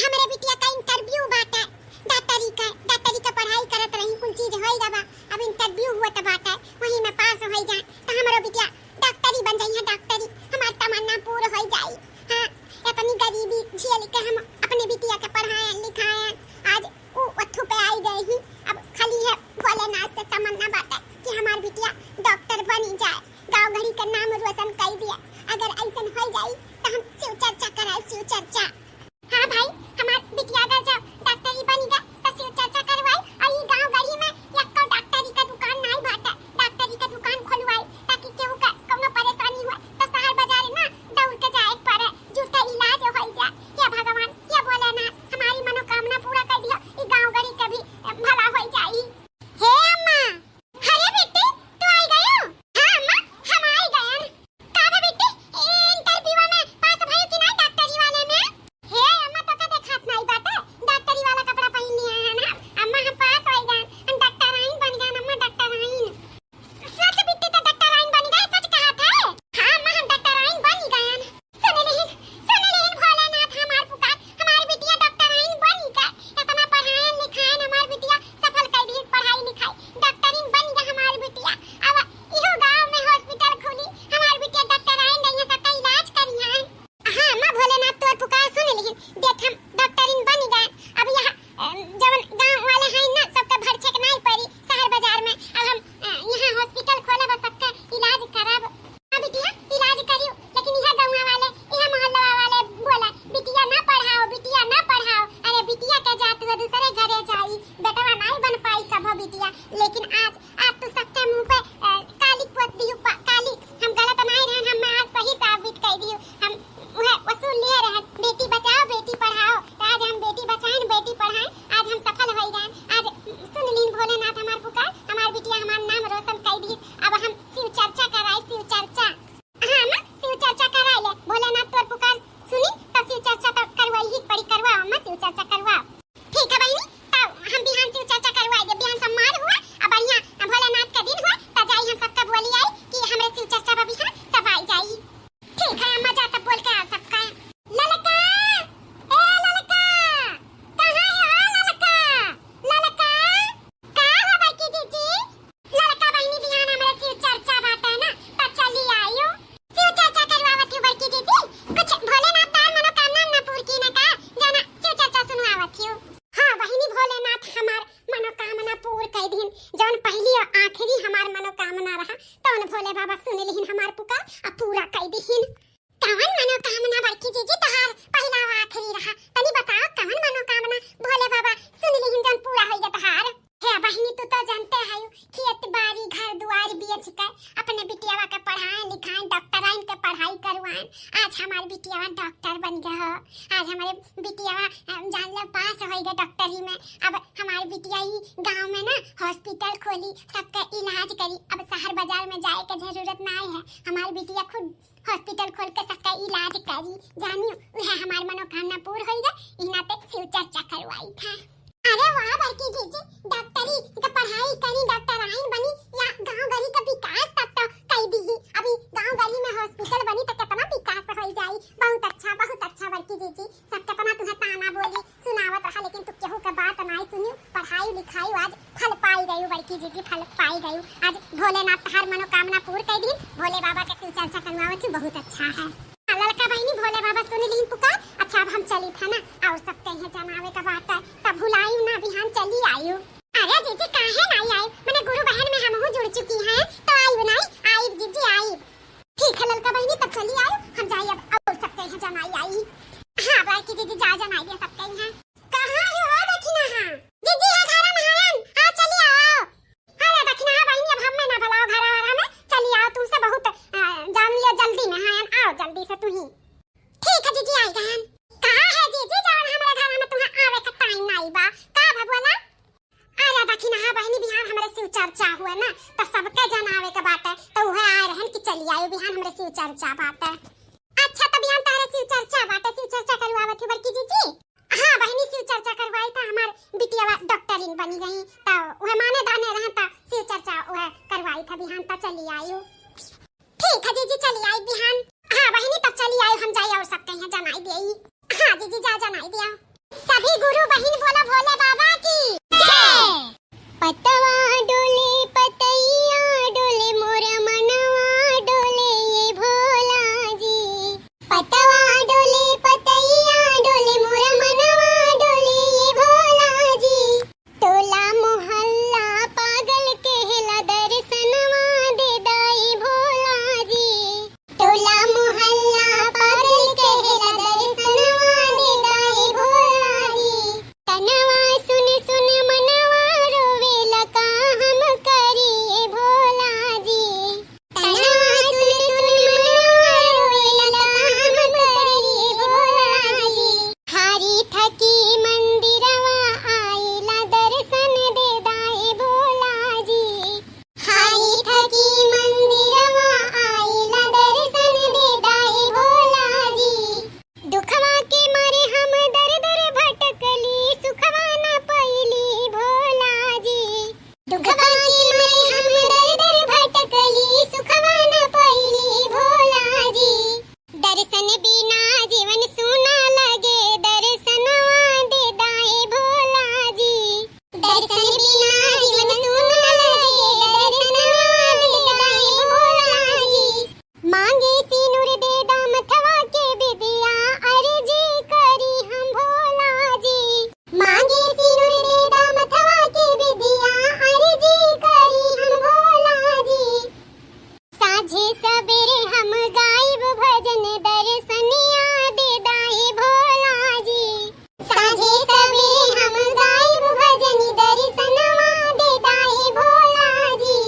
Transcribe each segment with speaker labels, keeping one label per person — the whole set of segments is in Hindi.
Speaker 1: हमारे बिटिया का इंटरव्यू बाटा डॉक्टरी का पढ़ाई करत रही कुल चीज होई गबा। अब इंटरव्यू हुआ त बाटा वही में पास हो जाए त हमारो बिटिया डॉक्टरी बन जाई है। डॉक्टरी हमार तमन्ना पूरा हो जाई। हां इतनी गरीबी झेल के हम अपने बिटिया के पढ़ाए लिखाए आज वो वथु पे आई गई ही। अब खाली है भोलेनाथ से तमन्ना बाटा कि हमार बिटिया डॉक्टर बनी जाए, गांव घड़ी का नाम रोशन कर दिया। अगर ऐसा हो जाई त हम शिव चर्चा कराए शिव चर्चा। हां भाई हमार बिटिया अगर जब डॉक्टरी बनी गई त शिव चर्चा करवाई और ये गांव गड़ी में एक डॉक्टरी का दुकान नहीं बाटा डॉक्टरी का दुकान खोलवाई ताकि केहू का कोनो परेशानी हो त शहर बाजार ना दौड़ के जाए पड़े जुटा इलाज हो जाए। हे भगवान हे भोलेनाथ हमारी मनोकामना पूरा कर दिया। ये गांव गड़ी का भी भला हो जाई। हे अम्मा अरे बेटी तू आई गई हो? हां अम्मा हम आई गए। का बे बेटी इंटरव्यू में पास भई कि नहीं डॉक्टरी वाले में? हे अम्मा तो का देखत नहीं बाटे डॉक्टरी वाला कपड़ा पहन लिया है ना। अम्मा हम पास हो गए हम डॉक्टराइन बन गए। अम्मा डॉक्टराइन सच बिट्टी तो डॉक्टराइन बन गए सच कहा था। हां अम्मा हम डॉक्टराइन बन गए। सुन लेहिन भोलेनाथ हमार पुकार हमारी बिटिया डॉक्टराइन बन गई। इतना पढ़ाए लिखाए हमार बिटिया सफल कर दी पढ़ाई लिखाई डॉक्टराइन बन गई हमारी बिटिया। अब इहो गांव में हॉस्पिटल खुली हमारी बिटिया डॉक्टराइन नहीं सबका इलाज करी है। हां अम्मा भोलेनाथ तोर पुकार सुन लेहिन देख हम डॉक्टरिन बन गए। अब यहाँ जवन गांव वाले हैं ना सबका भरछक नहीं पड़ी शहर बाजार में। अब हम यहाँ हॉस्पिटल खोले बस सबका इलाज करब। हां बिटिया इलाज करियो लेकिन यह गांव वाले यह मोहल्ला वाले बोला बिटिया ना पढ़ाओ बिटिया ना पढ़ाओ। अरे बिटिया के जात हुए दूसरे घरे जाई बेटवा नहीं बन पाई कब बिटिया। लेकिन आज तो सबके मुंह पे काली पोत दियो काली हम गलत नहीं रहन हम आज सही साबित कर दियो। हम वह वसूल ले रहे बेटी बचाओ बेटी पढ़ाओ। आज हम बेटी बचाएं बेटी पढ़ाएं आज हम सफल हो गए। आज सुन लीन भोलेनाथ हमार पुकार हमार बिटिया हमार नाम रोशन कर दी। अब हम शिव चर्चा कराए शिव चर्चा। हां ना शिव चर्चा कराए ले भोलेनाथ तोर पुकार सुनी तो शिव चर्चा तो करवाई ही पड़ी करवाओ अम्मा शिव चर्चा करवाओ। ठीक है बहनी तब हम बिहान शिव चर्चा करवाए दे। बिहान सम्मान हुआ अब बढ़िया भोलेनाथ का दिन हुआ त जाई हम सबका बोली आई कि हमरे शिव चर्चा पर बिहान सब आई जाई। ठीक है अम्मा जा तब बोल के आ सबका। ललका ए ललका कहां है ललका ललका का हो बाकी जीजी? ललका बहनी बिहान हमरे शिव चर्चा बाटे ना त चली आयो शिव चर्चा करवावत हो बाकी जीजी। कुछ भोलेनाथ तार मनोकामना ना पूरी की ना का जाना शिव चर्चा सुनवावत हो। हां बहनी भोलेनाथ हमार मनोकामना पूर्ण कर दिन जौन पहली और आखिरी हमार मनोकामना रहा तौन भोले बाबा सुन लिहिन हमार पुकार और पूरा कर दिहिन। कवन मनोकामना बाकी जीजी तहार पहला और आखिरी रहा तनी बताओ कवन मनोकामना भोले बाबा सुन लिहिन जौन पूरा हो गया तहार? हे बहनी तू तो जानते है खेत बाड़ी घर दुआर बेच के अपने बिटियावा के पढ़ाए लिखाए डॉक्टराइन के पढ़ाई करवाए। आज हमारी बिटियावा डॉक्टर बन गया। आज हमारे बिटियावा जान लो पास हो गए डॉक्टरी में। अब हमारी बिटिया ही गांव में ना हॉस्पिटल खोली सबका इलाज करी। अब शहर बाजार में जाए के जरूरत नहीं है हमारी बिटिया खुद हॉस्पिटल खोल के सबका इलाज करी। जानियो वह हमारी मनोकामना पूर्ण हो गई। इना तक शिव चर्चा करवाई था। अरे वाह बाकी जीजी डॉक्टरी का पढ़ाई करी डॉक्टराइन बनी या गांव गली का विकास तक तो कर दी। अभी गांव गली में हॉस्पिटल बनी तो कितना विकास हो जाई। बहुत अच्छा बाकी जीजी सब कितना तुम्हें ताना बोली सुनावत रहा लेकिन तू केहू का बात नहीं सुनियो। पढ़ाई लिखाई आज फल पाई गई बड़की जीजी फल पाई गई। आज भोलेनाथ हर मनोकामना पूर्ण कर दी। भोले बाबा के शिव चर्चा करवावत बहुत अच्छा है। ललका बहनी भोले बाबा सुन लीन पुकार। अच्छा अब हम चली था ना और सब कहीं जनावे का बात है तब भुलाई ना बिहान चली आयु। अरे जीजी काहे नहीं आई मैंने गुरु बहन में हमहु जुड़ चुकी हैं तो आई नहीं आई जीजी आई। ठीक है ललका बहनी तब चली आयु हम जाई अब और सब कहीं जनाई आई। हां बाकी जीजी जा जनाई दे सब कहीं है। कहां हो दक्षिणा? हां जीजी है घर में हयन आ चली आओ। अरे दक्षिणा बहनी अब हम में ना भलाओ घर वाला में चली आओ तुमसे बहुत जान लिया जल्दी में हयन आओ जल्दी से तू ही। ठीक है जीजी आई गहन। कहां है जीजी जान हमरा घर में तुम्हें आवे का टाइम नहीं बा का भगवाना? अरे दक्षिणा बहनी बिहान हमरे शिव चर्चा हुए ना तो सबके जनावे के बात है तो वह आए रहन कि चली आयो बिहान हमरे शिव चर्चा बात है। अच्छा तो बिहान तारे शिव चर्चा बात है शिव चर्चा करवावत हो बड़की जीजी? हां बहनी शिव चर्चा करवाई था हमार बिटिया डॉक्टरिन बनी गई तो वह माने दाने रहन तो शिव चर्चा वह करवाई था बिहान तो चली आयो। ठीक है जीजी चली आई बिहान। हां बहनी तब चली आई हम जाई और सब कहीं जनाई देई। हां जीजी जा जनाई दिया। सभी गुरु बहिन बोला भोले बाबा की जय। पतवा डोले पतैया डोले मोर मनवा डोले ये भोला जी। पतवा डोले पतैया डोले मोर मनवा डोले ये भोला जी। टोला मोहल्ला पागल कहला दर्शनवा दे दाई भोला जी। टोला मोहल्ला पागल कहला दर्शनवा दे दाई भोला जी। तनवा सुन सुन मनवा रोवेला का हम करिए भोला जी। तनवा सुन सुन मनवा रोवेला का हम करिए भोला जी। हारी थकी मंदिरवा आइला दर्शन दे दाई भोला जी। हारी थकी मंदिरवा आइला दर्शन दे दाई भोला जी। दुखवा के मारे हम दर दर भटकली सुखवा न पइली भोला जी। दुखवा के मारे हम दर दर भटकली सुखवा न पइली भोला जी। दर्शन बिना जीवन सूना लगे दर्शनवा दे दाई भोला जी। दर्शन बिना जीवन सूना लगे दर्शनवा दे दाई भोला जी। मांगे सिनुर दे दामथवा के बिदिया अर्जी करी हम भोला जी। मांगे सिनुर दे दामथवा के बिदिया अर्जी करी हम भोला जी। साझे सबेरे हम गायब भजन दर्शनिया दे दाई भोला जी। साझे सबेरे हम गायब भजन दर्शनवा दे दाई भोला जी।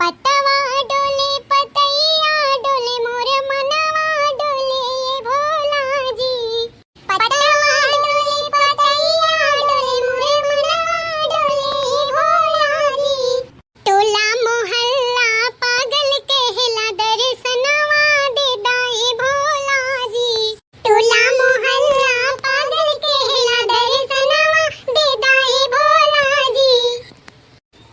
Speaker 1: पतवा डोले पतैया डोले मोर मनवा डोले ये भोला जी। पतवा डोले पतैया डोले मोर मनवा डोले ये भोला जी। टोला मोहल्ला पागल कहला दर्शनवा दे दाई भोला जी। टोला मोहल्ला पागल कहला दर्शनवा दे दाई भोला जी।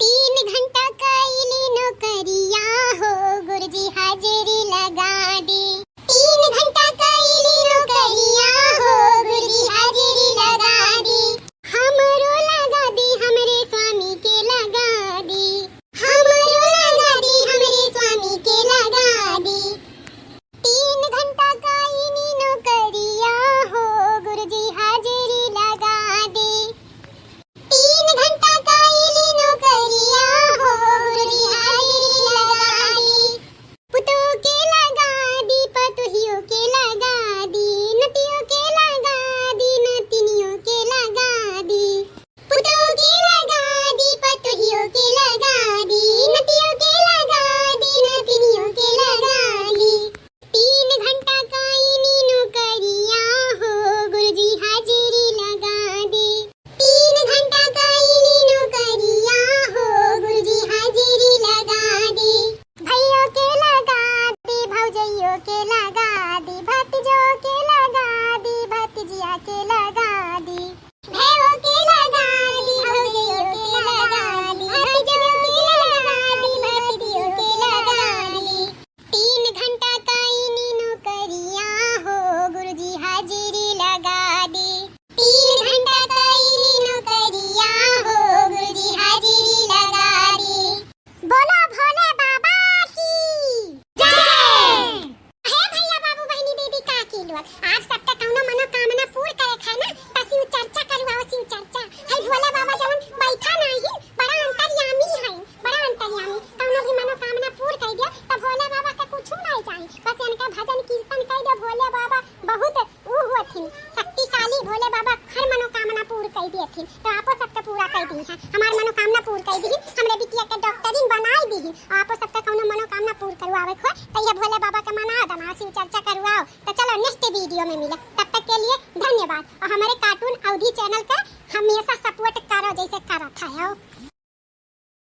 Speaker 1: 3 घंटा कैली नौकरिया हो गुरुजी हाजिरी लगा दी। 3 घंटा कैली नौकरिया हो गुरुजी हाजिरी लगा दी। हमरो लगा दी हमरे स्वामी के लगा दी। हमरो लगा दी हमरे स्वामी के लगा दी। 3 घंटा कैली नौकरिया हो गुरुजी हाजिरी लगा दी। 3 घंटा कैली नौकरिया हो गुरुजी हाजिरी लगा दी। पुतों के लगा दी पतोहियों के लगा दी। नतियों के लगा दी नतिनियों के लगा दी। पुतों के लगा दी पतोहियों के लगा दी। नतियों के लगा दी नतिनियों के लगा दी। 3 घंटा कैली नौकरिया हो गुरुजी हाजिरी लगा दी। 3 घंटा कैली नौकरिया हो गुरुजी हाजिरी लगा दी। भैयों के लगा दी भौजैयों के लगा दी। भतीजों के लगा दी भतीजिया के लगा दी। भैयों के लगा दी भौजैयों के लगा दी। भतीजों के लगा दी भतीजियों के लगा दी। 3 घंटा कैली नौकरिया हो गुरुजी हाजिरी लगा दी। 3 घंटा कैली नौकरिया हो गुरुजी हाजिरी लगा दी। बोलो भोले बाबा की जय। हे भैया बाबू बहनी दीदी काकी लोग आप सबका कौनो मनोकामना पूर्ण करे खाए ना त शिव चर्चा करवाओ शिव चर्चा। हे भोले बाबा जवन बैठा नहीं बड़ा अंतर्यामी है बड़ा अंतर्यामी। कौनो भी मनोकामना पूर्ण कर दियो त भोले बाबा का कुछ नहीं चाहिए बस इनका भजन कीर्तन कर दो। भोले बाबा बहुत ऊ होथिन शक्तिशाली। भोले बाबा हर मनोकामना पूर्ण कर देथिन तो आपो सबका पूरा कर दी है। हमार मनोकामना पूर्ण कर दी हमरे बिटिया के डॉक्टरिन बनाई दी। आपो सबका कौनो मनोकामना पूर्ण करवावे खो तो ये भोले बाबा का मना दमा शिव चर्चा करवाओ। तो चलो नेक्स्ट वीडियो में मिले तब तक के लिए धन्यवाद। और हमारे कार्टून अवधि चैनल का हमेशा सपोर्ट करो जैसे करत है।